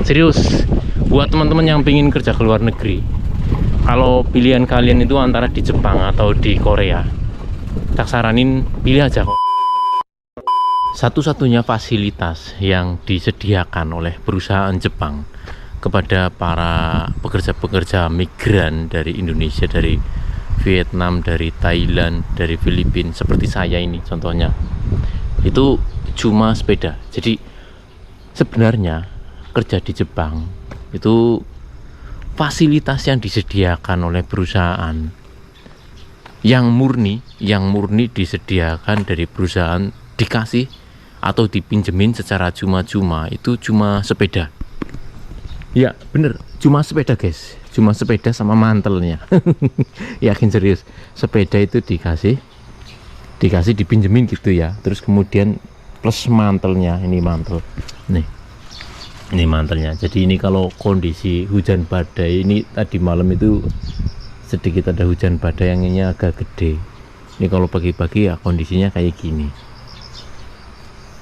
Serius, buat teman-teman yang pengen kerja ke luar negeri, kalau pilihan kalian itu antara di Jepang atau di Korea, tak saranin pilih aja kok. Satu-satunya fasilitas yang disediakan oleh perusahaan Jepang kepada para pekerja-pekerja migran dari Indonesia, dari Vietnam, dari Thailand, dari Filipina, seperti saya ini contohnya, itu cuma sepeda. Jadi sebenarnya kerja di Jepang itu fasilitas yang disediakan oleh perusahaan yang murni disediakan dari perusahaan, dikasih atau dipinjemin secara cuma-cuma, itu cuma sepeda. Ya bener, cuma sepeda guys, cuma sepeda sama mantelnya. Yakin serius, sepeda itu dikasih dipinjemin gitu ya, terus kemudian plus mantelnya. Ini mantel nih, ini mantelnya. Jadi ini kalau kondisi hujan badai, ini tadi malam itu sedikit ada hujan badai, anginnya agak gede. Ini kalau pagi-pagi ya kondisinya kayak gini.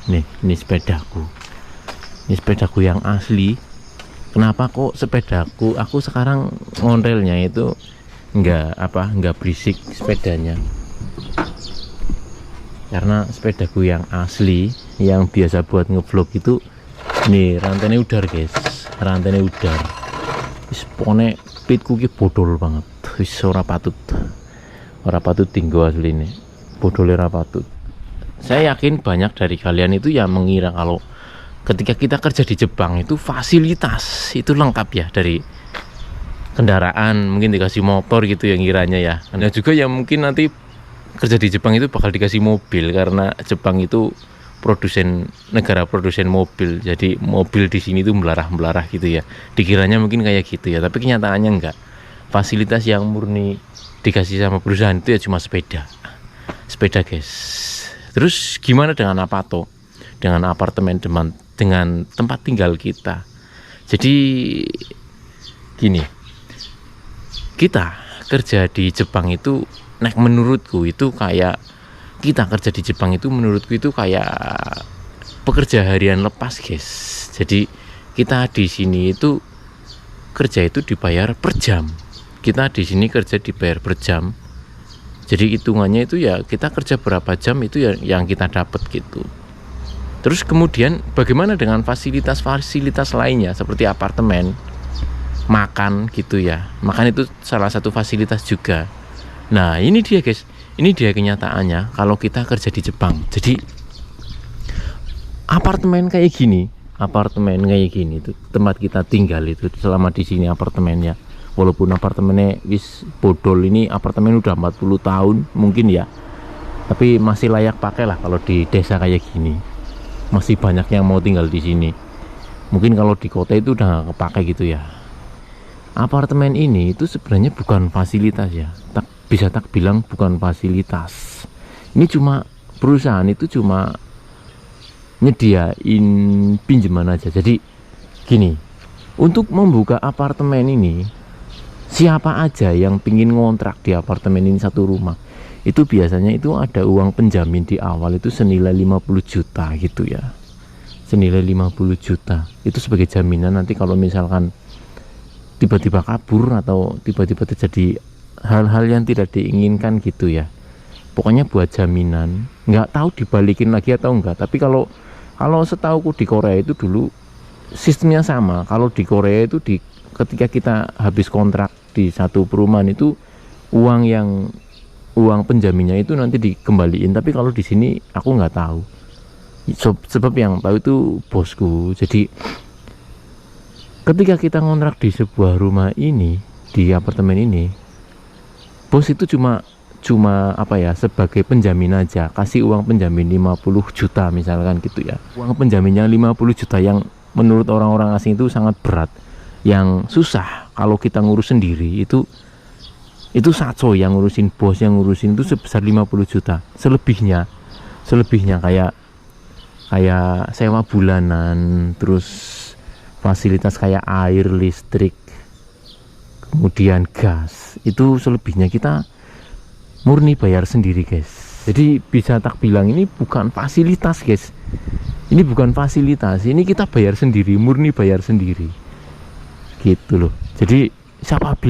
Nih, ini sepedaku. Ini sepedaku yang asli. Kenapa kok sepedaku? Aku sekarang ngontelnya itu nggak berisik sepedanya. Karena sepedaku yang asli, yang biasa buat ngevlog itu, nih rantainya udar guys, rantainya udar. Wis pone pitku ki bodol banget. Wis ora patut tinggo asli ini. Bodole ora patut. Saya yakin banyak dari kalian itu yang mengira kalau ketika kita kerja di Jepang itu fasilitas itu lengkap ya, dari kendaraan mungkin dikasih motor gitu yang kiranya ya. Ada juga yang mungkin nanti kerja di Jepang itu bakal dikasih mobil, karena Jepang itu negara produsen mobil. Jadi mobil di sini tuh melarah gitu ya. Dikiranya mungkin kayak gitu ya, tapi kenyataannya enggak. Fasilitas yang murni dikasih sama perusahaan itu ya cuma sepeda guys. Terus gimana dengan apato, dengan apartemen, dengan tempat tinggal kita? Jadi gini, kita kerja di Jepang itu, menurutku itu kayak kita kerja di Jepang itu menurutku itu kayak pekerja harian lepas guys. Jadi kita di sini itu kerja itu dibayar per jam. Kita di sini kerja dibayar per jam. Jadi hitungannya itu ya kita kerja berapa jam itu ya yang kita dapat gitu. Terus kemudian bagaimana dengan fasilitas lainnya seperti apartemen, makan gitu ya. Makan itu salah satu fasilitas juga. Nah ini dia guys, ini dia kenyataannya kalau kita kerja di Jepang. Jadi apartemen kayak gini itu tempat kita tinggal itu selama di sini apartemennya. Walaupun apartemennya wis bodol, ini apartemen udah 40 tahun mungkin ya, tapi masih layak pakai lah kalau di desa kayak gini. Masih banyak yang mau tinggal di sini. Mungkin kalau di kota itu udah nggak kepake gitu ya. Apartemen ini itu sebenarnya bukan fasilitas ya, bisa tak bilang bukan fasilitas. Ini cuma perusahaan itu cuma nyediain pinjaman aja. Jadi gini, untuk membuka apartemen ini, siapa aja yang pingin ngontrak di apartemen ini satu rumah, itu biasanya itu ada uang penjamin di awal itu senilai 50 juta gitu ya. Senilai 50 juta itu sebagai jaminan nanti kalau misalkan tiba-tiba kabur atau tiba-tiba terjadi hal-hal yang tidak diinginkan gitu ya. Pokoknya buat jaminan, nggak tahu dibalikin lagi atau enggak. Tapi kalau setauku di Korea itu dulu sistemnya sama. Kalau di Korea itu ketika kita habis kontrak di satu perumahan itu uang penjaminnya itu nanti dikembaliin. Tapi kalau di sini aku nggak tahu. Sebab yang tahu itu bosku. Jadi ketika kita ngontrak di sebuah rumah ini, di apartemen ini, bos itu cuma apa ya, sebagai penjamin aja, kasih uang penjamin 50 juta misalkan gitu ya. Uang penjaminnya 50 juta yang menurut orang-orang asing itu sangat berat, yang susah kalau kita ngurus sendiri. Itu Satso yang ngurusin, bos yang ngurusin itu sebesar 50 juta. Selebihnya kayak sewa bulanan, terus fasilitas kayak air, listrik, kemudian gas, itu selebihnya kita murni bayar sendiri guys. Jadi bisa tak bilang ini bukan fasilitas guys, ini bukan fasilitas, ini kita bayar sendiri, murni bayar sendiri gitu loh. Jadi siapa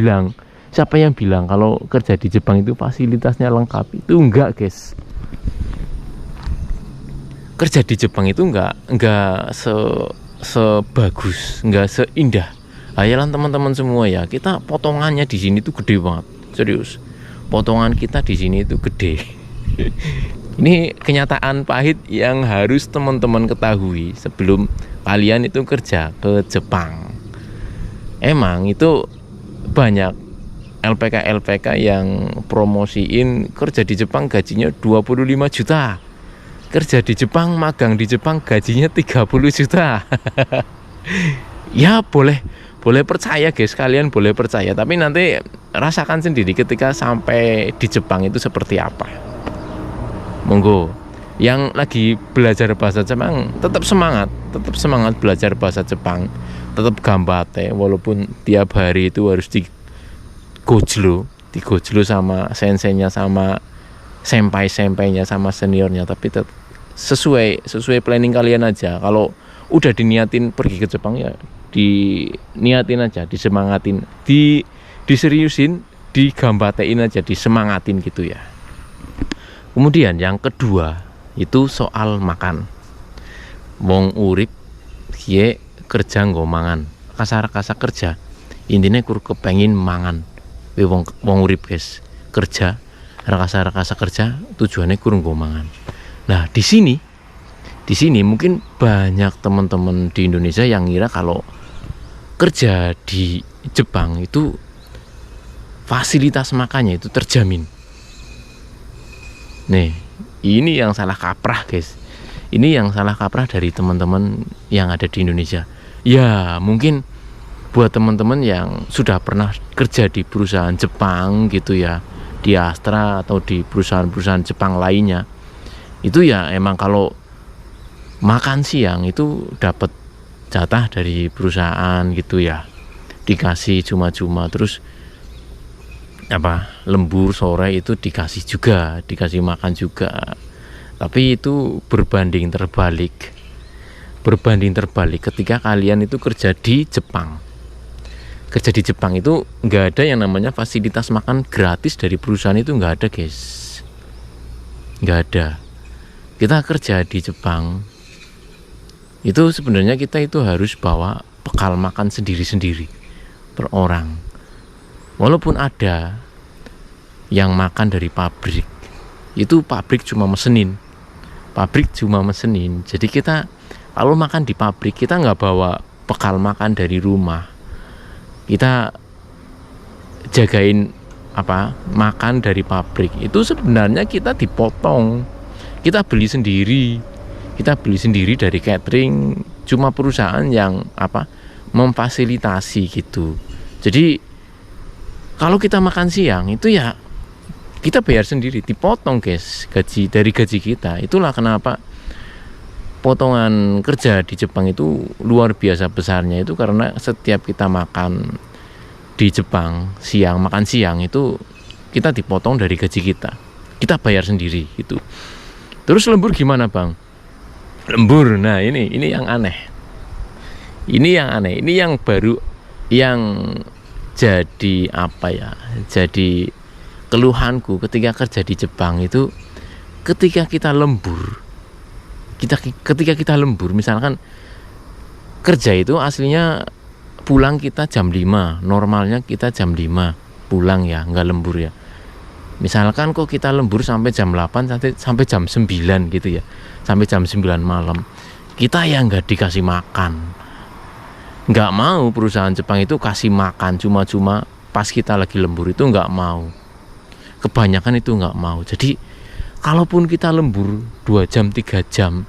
yang bilang kalau kerja di Jepang itu fasilitasnya lengkap? Itu enggak guys. Kerja di Jepang itu enggak sebagus, enggak seindah hayalan teman-teman semua ya. Kita potongannya di sini tuh gede banget, serius. Potongan kita di sini itu gede. Ini kenyataan pahit yang harus teman-teman ketahui sebelum kalian itu kerja ke Jepang. Emang itu banyak LPK yang promosiin kerja di Jepang gajinya 25 juta. Kerja di Jepang, magang di Jepang gajinya 30 juta. Ya boleh percaya guys, kalian boleh percaya, tapi nanti rasakan sendiri ketika sampai di Jepang itu seperti apa. Monggo yang lagi belajar bahasa Jepang tetap semangat belajar bahasa Jepang, tetap gambate, walaupun tiap hari itu harus digojlo sama senseinya, sama senpai-senpainya, sama seniornya, tapi tetap sesuai planning kalian aja. Kalau udah diniatin pergi ke Jepang ya diniatin aja, disemangatin, diseriusin, digambatein aja, disemangatin gitu ya. Kemudian yang kedua itu soal makan. Wong urip kiye kerja nggo mangan. Kasar-kasar kerja. Intine kur kepengin mangan. Wong urip guys, kerja rakasa-rakasa kerja tujuannya kur nggo mangan. Nah, di sini mungkin banyak teman-teman di Indonesia yang ngira kalau kerja di Jepang itu fasilitas makannya itu terjamin. Nih, ini yang salah kaprah guys. Ini yang salah kaprah dari teman-teman yang ada di Indonesia. Ya, mungkin buat teman-teman yang sudah pernah kerja di perusahaan Jepang gitu ya, di Astra atau di perusahaan-perusahaan Jepang lainnya, itu ya emang kalau makan siang itu dapat jatah dari perusahaan gitu ya, dikasih cuma-cuma. Terus lembur sore itu dikasih makan juga. Tapi itu berbanding terbalik ketika kalian itu kerja di Jepang. Kerja di Jepang itu nggak ada yang namanya fasilitas makan gratis dari perusahaan, itu nggak ada guys, nggak ada. Kita kerja di Jepang itu sebenarnya kita itu harus bawa bekal makan sendiri-sendiri per orang. Walaupun ada yang makan dari pabrik, itu pabrik cuma mesenin. Jadi kita kalau makan di pabrik, kita nggak bawa bekal makan dari rumah. Kita jagain makan dari pabrik. Itu sebenarnya kita dipotong. Kita beli sendiri dari catering. Cuma perusahaan yang memfasilitasi gitu. Jadi kalau kita makan siang itu ya kita bayar sendiri, dipotong guys dari gaji kita. Itulah kenapa potongan kerja di Jepang itu luar biasa besarnya, itu karena setiap kita makan di Jepang makan siang itu kita dipotong dari gaji kita bayar sendiri gitu. Terus lembur gimana bang? Lembur, nah ini yang aneh, ini yang baru, yang jadi jadi keluhanku ketika kerja di Jepang itu, ketika kita lembur, misalkan kerja itu aslinya pulang kita jam 5, normalnya kita jam 5 pulang ya, nggak lembur ya. Misalkan kok kita lembur sampai jam 8 sampai jam 9 gitu ya, sampai jam 9 malam, kita ya nggak dikasih makan. Nggak mau perusahaan Jepang itu kasih makan cuma-cuma pas kita lagi lembur, itu nggak mau. Kebanyakan itu nggak mau. Jadi kalaupun kita lembur 2 jam 3 jam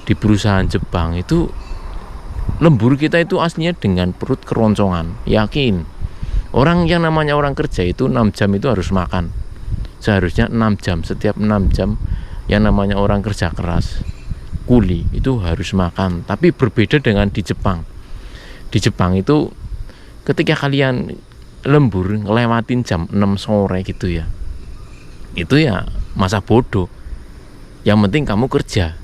di perusahaan Jepang itu, lembur kita itu aslinya dengan perut keroncongan. Yakin, orang yang namanya orang kerja itu 6 jam itu harus makan. Seharusnya 6 jam, setiap 6 jam yang namanya orang kerja keras, kuli itu harus makan. Tapi berbeda dengan di Jepang. Di Jepang itu ketika kalian lembur ngelewatin jam 6 sore gitu ya, itu ya masa bodoh. yang penting kamu kerja.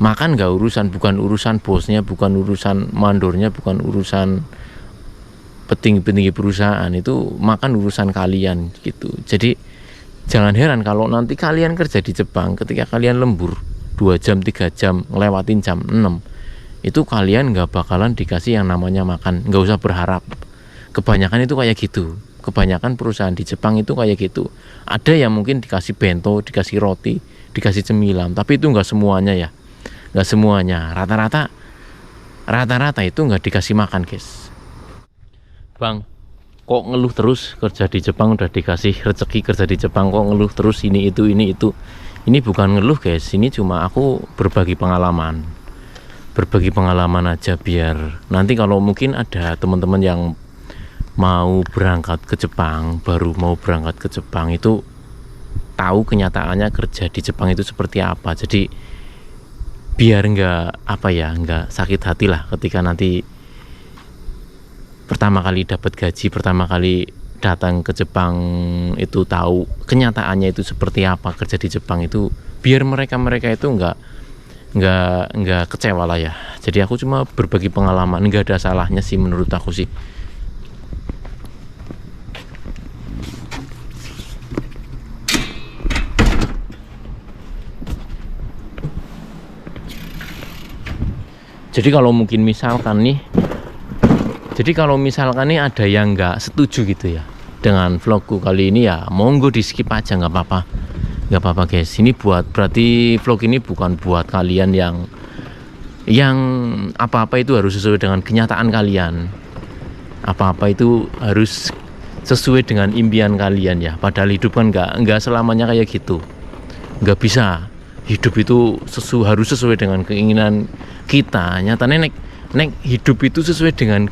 Makan nggak urusan, bukan urusan bosnya, bukan urusan mandornya, bukan urusan petinggi-petinggi perusahaan. Itu makan urusan kalian gitu. Jadi jangan heran kalau nanti kalian kerja di Jepang, ketika kalian lembur 2 jam 3 jam ngelewatin jam 6, itu kalian nggak bakalan dikasih yang namanya makan. Nggak usah berharap. Kebanyakan itu kayak gitu. Kebanyakan perusahaan di Jepang itu kayak gitu. Ada yang mungkin dikasih bento, dikasih roti, dikasih cemilan, tapi itu nggak semuanya ya. Nggak semuanya, rata-rata itu nggak dikasih makan, guys. Bang, kok ngeluh terus kerja di Jepang, udah dikasih rezeki kerja di Jepang, kok ngeluh terus ini itu. Ini bukan ngeluh, guys, ini cuma aku berbagi pengalaman aja, biar nanti kalau mungkin ada teman-teman yang mau berangkat ke Jepang, baru mau berangkat ke Jepang, itu tahu kenyataannya kerja di Jepang itu seperti apa. Jadi biar nggak sakit hati lah ketika nanti pertama kali dapat gaji, pertama kali datang ke Jepang, itu tahu kenyataannya itu seperti apa kerja di Jepang itu, biar mereka itu nggak kecewa lah ya. Jadi aku cuma berbagi pengalaman, nggak ada salahnya sih menurut aku sih. Jadi kalau misalkan nih ada yang nggak setuju gitu ya dengan vlogku kali ini, ya monggo di skip aja, nggak apa-apa guys. Ini berarti vlog ini bukan buat kalian yang apa-apa itu harus sesuai dengan kenyataan kalian, apa-apa itu harus sesuai dengan impian kalian ya. Padahal hidup kan nggak selamanya kayak gitu, nggak bisa. Hidup itu harus sesuai dengan keinginan kita. Nyatanya nek hidup itu sesuai dengan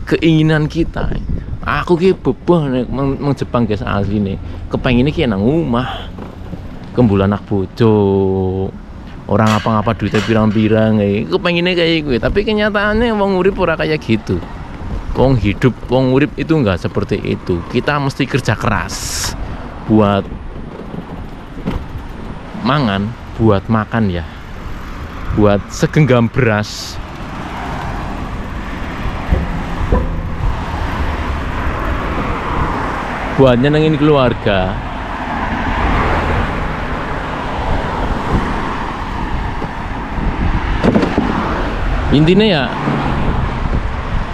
keinginan kita. Aku ki bebeh nek mang Jepang guys, asli nih kepengine ki nang omah kembulan anak bojo, orang apa-apa duitnya pirang-pirang, kepengine kayak gue. Tapi kenyataannya wong urip ora kayak gitu. Wong urip itu nggak seperti itu. Kita mesti kerja keras buat makan ya, buat segenggam beras. Buat nyenengin keluarga.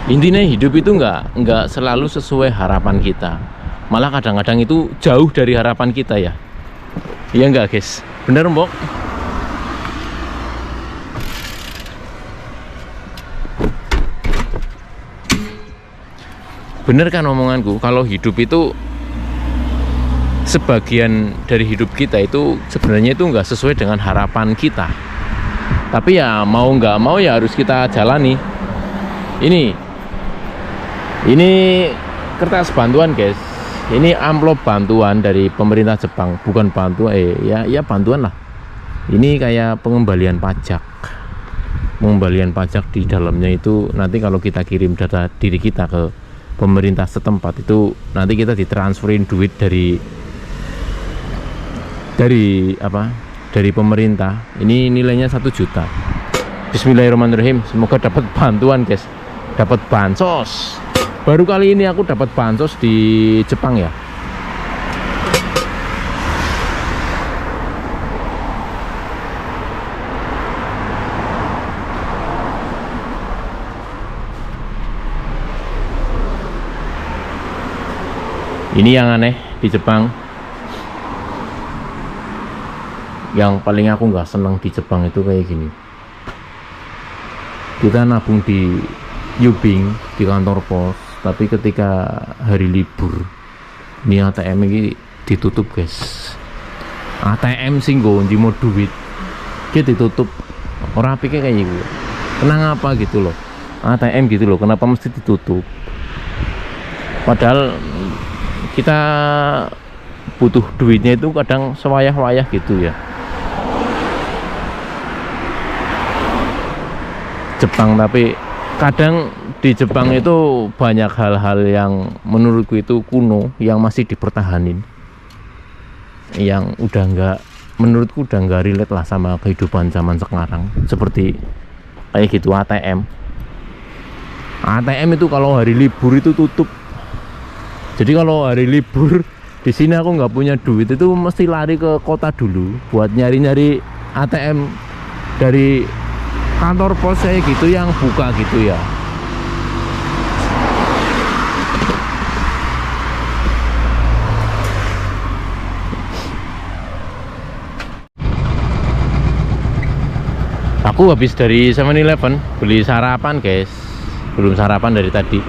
Intinya hidup itu nggak selalu sesuai harapan kita. Malah kadang-kadang itu jauh dari harapan kita ya. Iya nggak guys? Bener mbok? Bener kan omonganku, kalau hidup itu sebagian dari hidup kita itu sebenarnya itu nggak sesuai dengan harapan kita. Tapi ya mau nggak mau ya harus kita jalani. Ini kertas bantuan guys. Ini amplop bantuan dari pemerintah Jepang, bukan bantuan, ya bantuan lah. Ini kayak pengembalian pajak. Pengembalian pajak di dalamnya itu nanti kalau kita kirim data diri kita ke pemerintah setempat, itu nanti kita ditransferin duit dari pemerintah. Ini nilainya 1 juta. Bismillahirrahmanirrahim. Semoga dapat bantuan guys, dapat bansos. Baru kali ini aku dapat bansos di Jepang ya. Ini yang aneh di Jepang. Yang paling aku nggak senang di Jepang itu kayak gini. Kita nabung di Yubing, di kantor pos, tapi ketika hari libur ini ATM ini ditutup guys. ATM sih nggo njimo duit kita ditutup. Orang pikir kayak gitu, kenapa gitu loh, ATM gitu loh, kenapa mesti ditutup? Padahal kita butuh duitnya itu kadang sewayah-wayah gitu ya. Jepang, tapi kadang di Jepang itu banyak hal-hal yang menurutku itu kuno yang masih dipertahanin, yang udah nggak menurutku udah nggak relate lah sama kehidupan zaman sekarang. Seperti kayak gitu ATM itu kalau hari libur itu tutup. Jadi kalau hari libur di sini aku nggak punya duit, itu mesti lari ke kota dulu buat nyari-nyari ATM dari kantor pos saya gitu yang buka gitu ya. Aku habis dari 7-Eleven beli sarapan guys, belum sarapan dari tadi.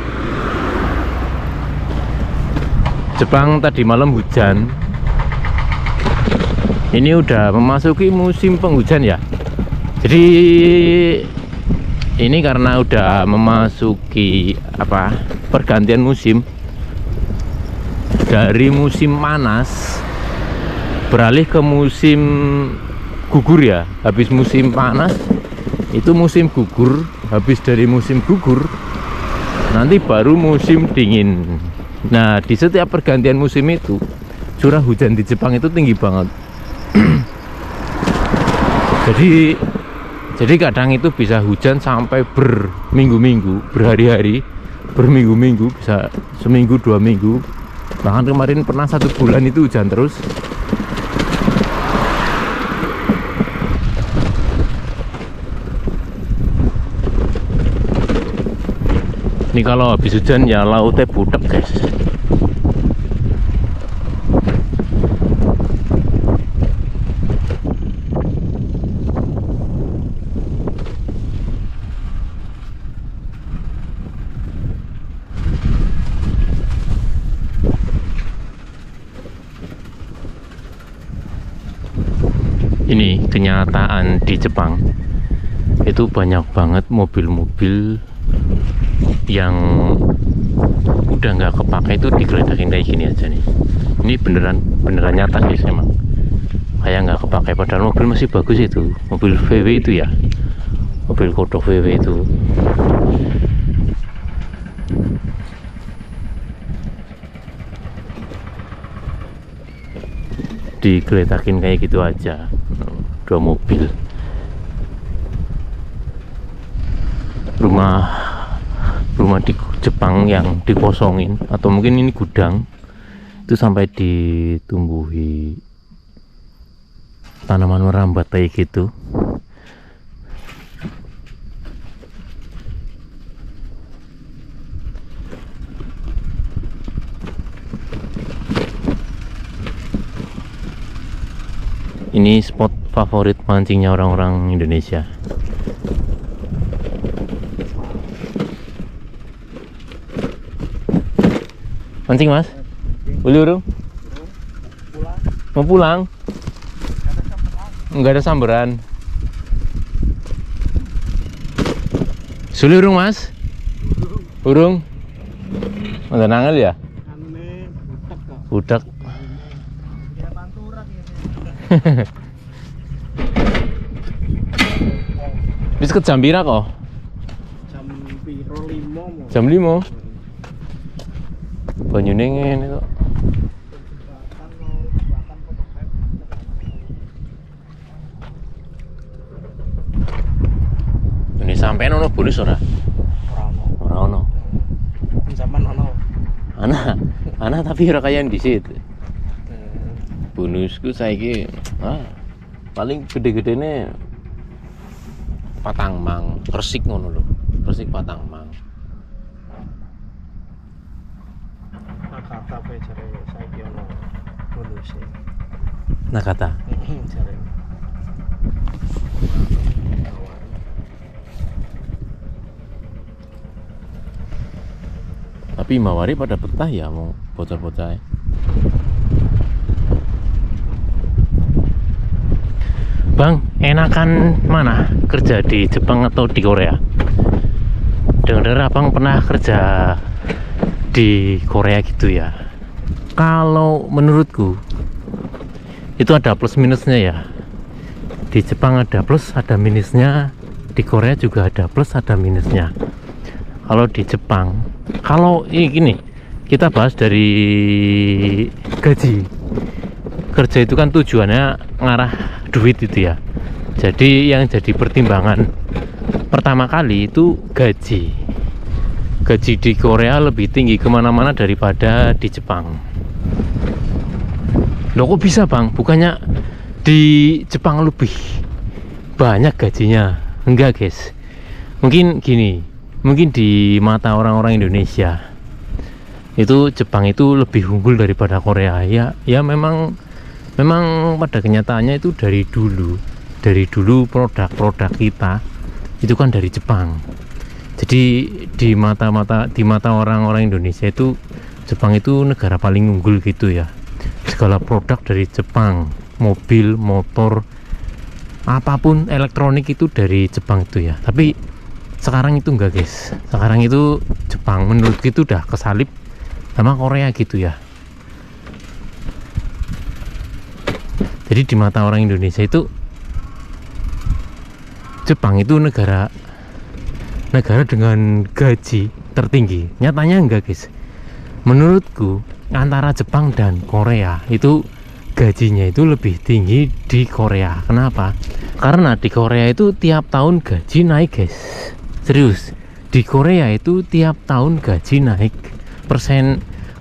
Jepang tadi malam hujan, ini udah memasuki musim penghujan ya. Jadi ini karena udah memasuki pergantian musim, dari musim panas beralih ke musim gugur ya. Habis musim panas itu musim gugur, habis dari musim gugur nanti baru musim dingin. Nah, di setiap pergantian musim itu curah hujan di Jepang itu tinggi banget. jadi kadang itu bisa hujan sampai berminggu-minggu, berhari-hari, berminggu-minggu, bisa seminggu 2 minggu, bahkan kemarin pernah 1 bulan itu hujan terus. Ini kalau habis hujan ya lautnya butek guys. Ini kenyataan di Jepang, itu banyak banget mobil-mobil yang udah nggak kepake itu digeledakin kayak gini aja nih. Ini beneran nyata guys, emang kayak nggak kepake, padahal mobil masih bagus. Itu mobil VW itu ya, mobil kodok VW itu. Digeletakin kayak gitu aja, 2 mobil. Rumah di Jepang yang dikosongin, atau mungkin ini gudang, itu sampai ditumbuhi tanaman merambat kayak gitu. Ini spot favorit mancingnya orang-orang Indonesia. Mancing mas? Boleh urung? Mau pulang? Enggak ada samberan. Sulit urung mas? Urung? Ada nangel ya? Budak. Bis ke jam pira kok? Jam 5. Banyune ngene kok. Ini sampai ono bonus ora? Ora ono. Zaman ono. Ana tapi ora kaya dhisit. Bonusku saiki paling gede-gedene patang mang, Persik ngono lho. Persik patang mang. Nakata pe jare saiki ono bonus. Nakata. Jare. Tapi Mawari pada betah ya mau bocah-bocah. Bang, enakan mana kerja di Jepang atau di Korea? Dengar abang pernah kerja di Korea gitu ya. Kalau menurutku itu ada plus minusnya ya. Di Jepang ada plus ada minusnya, di Korea juga ada plus ada minusnya. Kalau di Jepang, kalau ini gini, kita bahas dari gaji. kerja itu kan tujuannya ngarah duit itu ya. Jadi yang jadi pertimbangan pertama kali itu gaji. Gaji di Korea lebih tinggi kemana-mana daripada di Jepang. Loh kok bisa bang? Bukannya di Jepang lebih banyak gajinya? Enggak guys. Mungkin gini, mungkin di mata orang-orang Indonesia itu Jepang itu lebih unggul daripada Korea. Ya memang pada kenyataannya itu dari dulu produk-produk kita itu kan dari Jepang. Jadi di mata orang-orang Indonesia itu Jepang itu negara paling unggul gitu ya. Segala produk dari Jepang, mobil, motor, apapun elektronik itu dari Jepang itu ya. Tapi sekarang itu enggak guys. Sekarang itu Jepang menurutku itu udah kesalip sama Korea gitu ya. Jadi di mata orang Indonesia itu Jepang itu negara dengan gaji tertinggi. Nyatanya enggak guys. Menurutku antara Jepang dan Korea itu gajinya itu lebih tinggi di Korea. Kenapa? Karena di Korea itu tiap tahun gaji naik guys. Serius, di Korea itu tiap tahun gaji naik.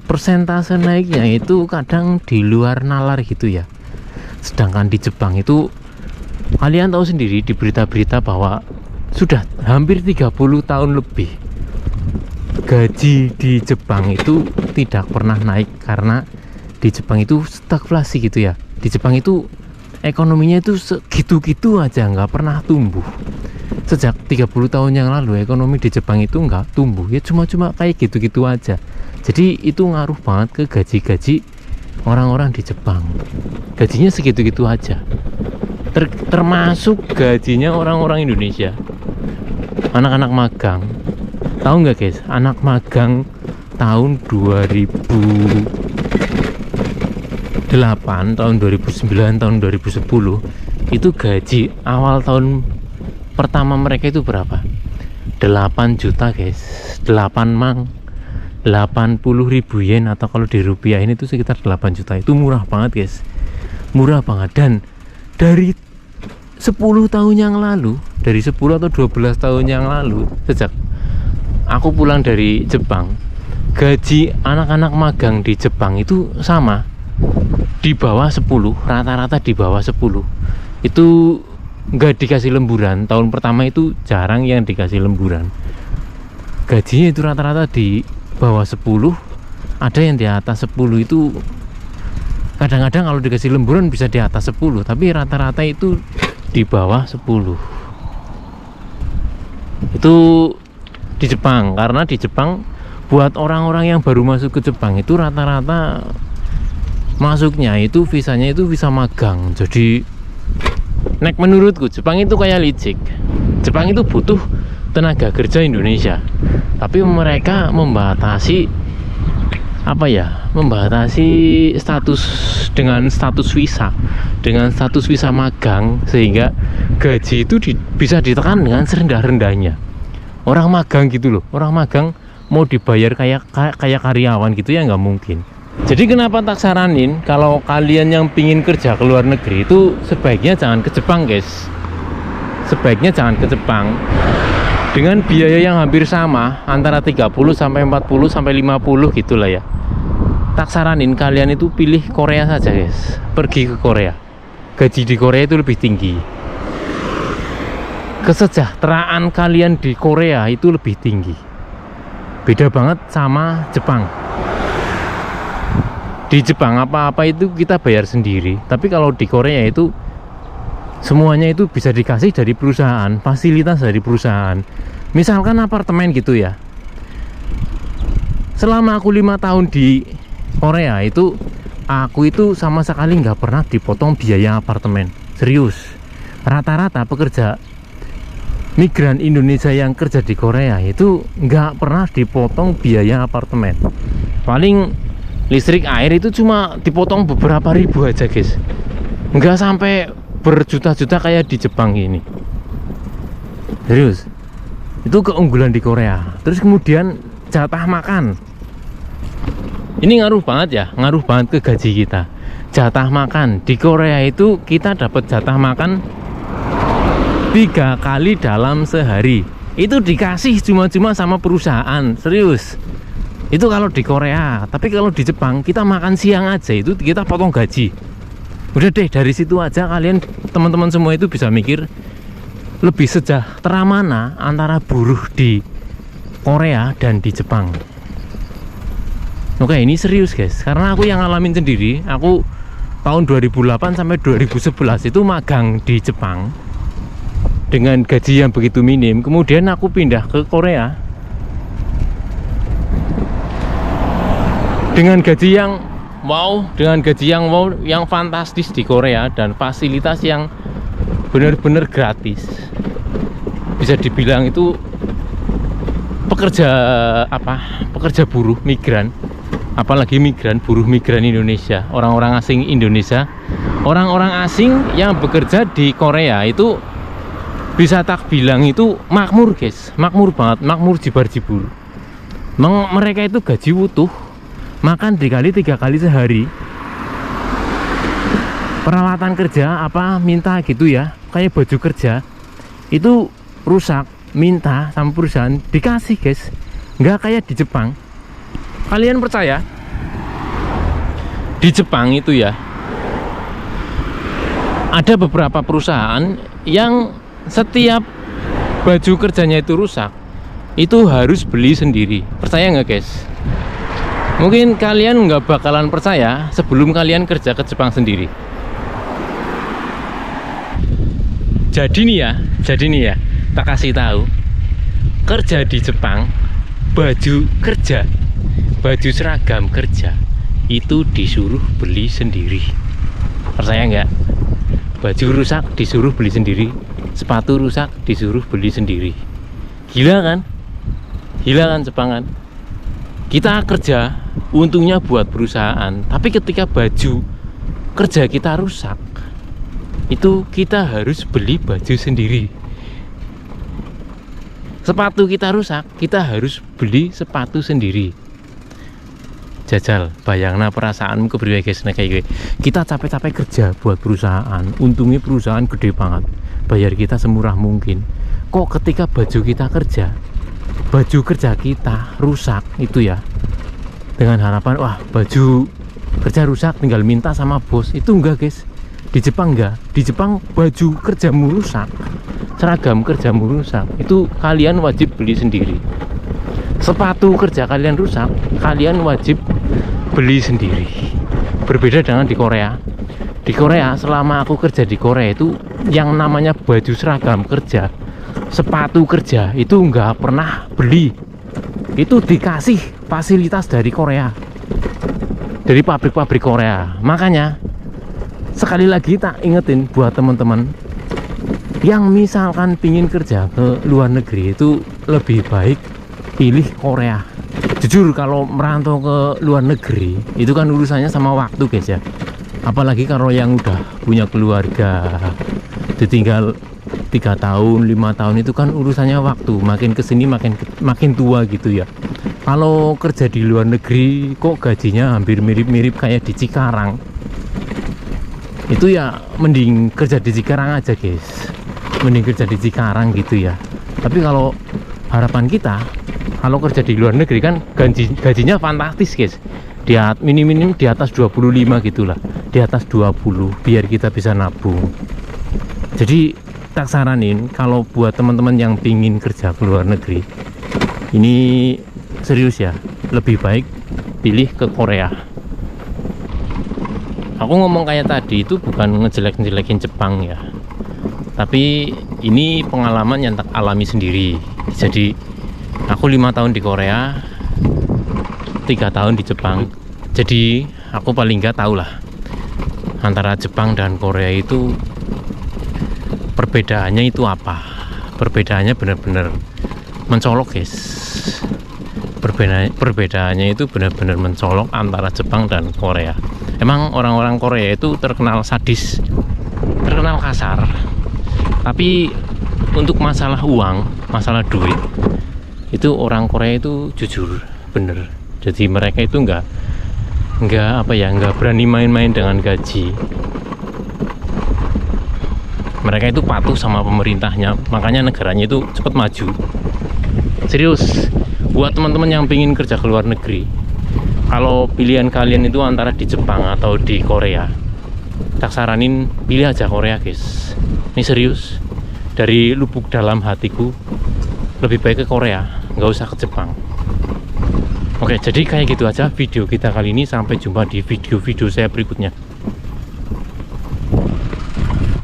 Persentase naiknya itu kadang di luar nalar gitu ya. Sedangkan di Jepang itu kalian tahu sendiri di berita-berita bahwa sudah hampir 30 tahun lebih gaji di Jepang itu tidak pernah naik, karena di Jepang itu stagflasi gitu ya. Di Jepang itu ekonominya itu segitu-gitu aja, nggak pernah tumbuh. Sejak 30 tahun yang lalu ekonomi di Jepang itu nggak tumbuh, ya cuma kayak gitu-gitu aja. Jadi itu ngaruh banget ke gaji-gaji orang-orang di Jepang. Gajinya segitu-gitu aja. Termasuk gajinya orang-orang Indonesia. Anak-anak magang. Tahu nggak guys, anak magang tahun 2008, tahun 2009, tahun 2010 itu gaji awal tahun pertama mereka itu berapa? 8 juta guys. 80.000 yen, atau kalau dirupiahin itu sekitar 8 juta. Itu murah banget guys. Murah banget. Dan dari 10 tahun yang lalu, dari 10 atau 12 tahun yang lalu, sejak aku pulang dari Jepang, gaji anak-anak magang di Jepang itu sama, di bawah 10, rata-rata di bawah 10. Itu nggak dikasih lemburan. Tahun pertama itu jarang yang dikasih lemburan. Gajinya itu rata-rata di bawah 10, ada yang di atas 10. Itu kadang-kadang kalau dikasih lemburan bisa di atas 10, tapi rata-rata itu di bawah 10. Itu di Jepang. Karena di Jepang buat orang-orang yang baru masuk ke Jepang itu rata-rata masuknya itu visanya itu visa magang. Jadi menurutku Jepang itu kayak licik. Jepang itu butuh tenaga kerja Indonesia, tapi mereka membatasi status dengan status visa magang, sehingga gaji itu bisa ditekan dengan serendah-rendahnya. Orang magang gitu loh, orang magang mau dibayar kayak karyawan gitu ya, nggak mungkin. Jadi kenapa tak saranin kalau kalian yang pingin kerja ke luar negeri itu sebaiknya jangan ke Jepang guys. Sebaiknya jangan ke Jepang. Dengan biaya yang hampir sama, antara 30 sampai 40 sampai 50 gitulah ya. Tak saranin kalian itu pilih Korea saja guys. Pergi ke Korea. Gaji di Korea itu lebih tinggi. Kesejahteraan kalian di Korea itu lebih tinggi. Beda banget sama Jepang. Di Jepang apa-apa itu kita bayar sendiri, tapi kalau di Korea itu semuanya itu bisa dikasih dari perusahaan, fasilitas dari perusahaan. Misalkan apartemen gitu ya. Selama aku 5 tahun di Korea itu, aku itu sama sekali nggak pernah dipotong biaya apartemen. Serius. Rata-rata pekerja migran Indonesia yang kerja di Korea itu nggak pernah dipotong biaya apartemen. Paling listrik, air itu cuma dipotong beberapa ribu aja guys. Nggak sampai berjuta-juta kayak di Jepang ini. Serius. Itu keunggulan di Korea. Terus kemudian jatah makan. Ini ngaruh banget ya, ngaruh banget ke gaji kita. jatah makan. Di Korea itu kita dapat jatah makan 3 kali dalam sehari. Itu dikasih cuma-cuma sama perusahaan, serius. Itu kalau di Korea. Tapi kalau di Jepang kita makan siang aja itu kita potong gaji. Udah deh, dari situ aja kalian teman-teman semua itu bisa mikir lebih sejahtera mana antara buruh di Korea dan di Jepang. Oke, ini serius guys, karena aku yang ngalamin sendiri. Aku tahun 2008 sampai 2011 itu magang di Jepang dengan gaji yang begitu minim. Kemudian aku pindah ke Korea dengan gaji yang wow, yang fantastis di Korea, dan fasilitas yang benar-benar gratis. Bisa dibilang itu pekerja buruh migran, apalagi buruh migran Indonesia, orang-orang asing Indonesia, orang-orang asing yang bekerja di Korea itu bisa tak bilang itu makmur guys, makmur banget, makmur jibar-jibur. Mereka itu gaji utuh, makan dikali 3 kali sehari, peralatan kerja minta gitu ya, kayak baju kerja itu rusak, minta sama perusahaan dikasih guys, nggak kayak di Jepang. Kalian percaya di Jepang itu ya, ada beberapa perusahaan yang setiap baju kerjanya itu rusak itu harus beli sendiri. Percaya nggak guys? Mungkin kalian nggak bakalan percaya sebelum kalian kerja ke Jepang sendiri. Jadi nih ya, tak kasih tahu, kerja di Jepang, baju seragam kerja itu disuruh beli sendiri. Percaya nggak? Baju rusak disuruh beli sendiri, sepatu rusak disuruh beli sendiri. Gila kan Jepang kan? Kita kerja untungnya buat perusahaan, tapi ketika baju kerja kita rusak itu kita harus beli baju sendiri. Sepatu kita rusak, kita harus beli sepatu sendiri. Jajal, bayangna perasaanmu kepriwe guys, kayak gue. Kita capek-capek kerja buat perusahaan, untungnya perusahaan gede banget, bayar kita semurah mungkin. Kok ketika baju kerja kita rusak itu ya, dengan harapan wah baju kerja rusak tinggal minta sama bos, itu enggak guys. Di Jepang enggak, di Jepang baju kerjamu rusak, seragam kerjamu rusak, itu kalian wajib beli sendiri. Sepatu kerja kalian rusak, kalian wajib beli sendiri. Berbeda dengan di Korea. Di Korea, selama aku kerja di Korea itu yang namanya baju seragam kerja, sepatu kerja itu nggak pernah beli. Itu dikasih fasilitas dari Korea, dari pabrik-pabrik Korea. Makanya sekali lagi tak ingetin buat teman-teman yang misalkan pingin kerja ke luar negeri itu lebih baik pilih Korea. Jujur kalau merantau ke luar negeri itu kan urusannya sama waktu guys ya. Apalagi kalau yang udah punya keluarga, ditinggal 3 tahun, 5 tahun itu kan urusannya waktu. Makin kesini makin tua gitu ya. Kalau kerja di luar negeri kok gajinya hampir mirip-mirip kayak di Cikarang, itu ya mending kerja di Cikarang aja guys, mending kerja di Cikarang gitu ya. Tapi kalau harapan kita kalau kerja di luar negeri kan gajinya fantastis guys, minim di atas 25 gitulah, di atas 20 biar kita bisa nabung. Jadi tak saranin kalau buat teman-teman yang pingin kerja ke luar negeri ini, serius ya, lebih baik pilih ke Korea. Aku ngomong kayak tadi itu bukan ngejelek-jelekin Jepang ya, tapi ini pengalaman yang tak alami sendiri. Jadi aku 5 tahun di Korea, 3 tahun di Jepang. Jadi aku paling nggak tahu lah antara Jepang dan Korea itu perbedaannya itu apa. Perbedaannya benar-benar mencolok guys. Perbedaannya itu benar-benar mencolok antara Jepang dan Korea. Emang orang-orang Korea itu terkenal sadis, terkenal kasar, tapi untuk masalah uang, masalah duit itu orang Korea itu jujur, bener. Jadi mereka itu nggak nggak berani main-main dengan gaji. Mereka itu patuh sama pemerintahnya, makanya negaranya itu cepat maju. Serius, buat teman-teman yang pengen kerja ke luar negeri, kalau pilihan kalian itu antara di Jepang atau di Korea, tak saranin pilih aja Korea guys. Ini serius, dari lubuk dalam hatiku lebih baik ke Korea, nggak usah ke Jepang. Oke, jadi kayak gitu aja video kita kali ini. Sampai jumpa di video-video saya berikutnya.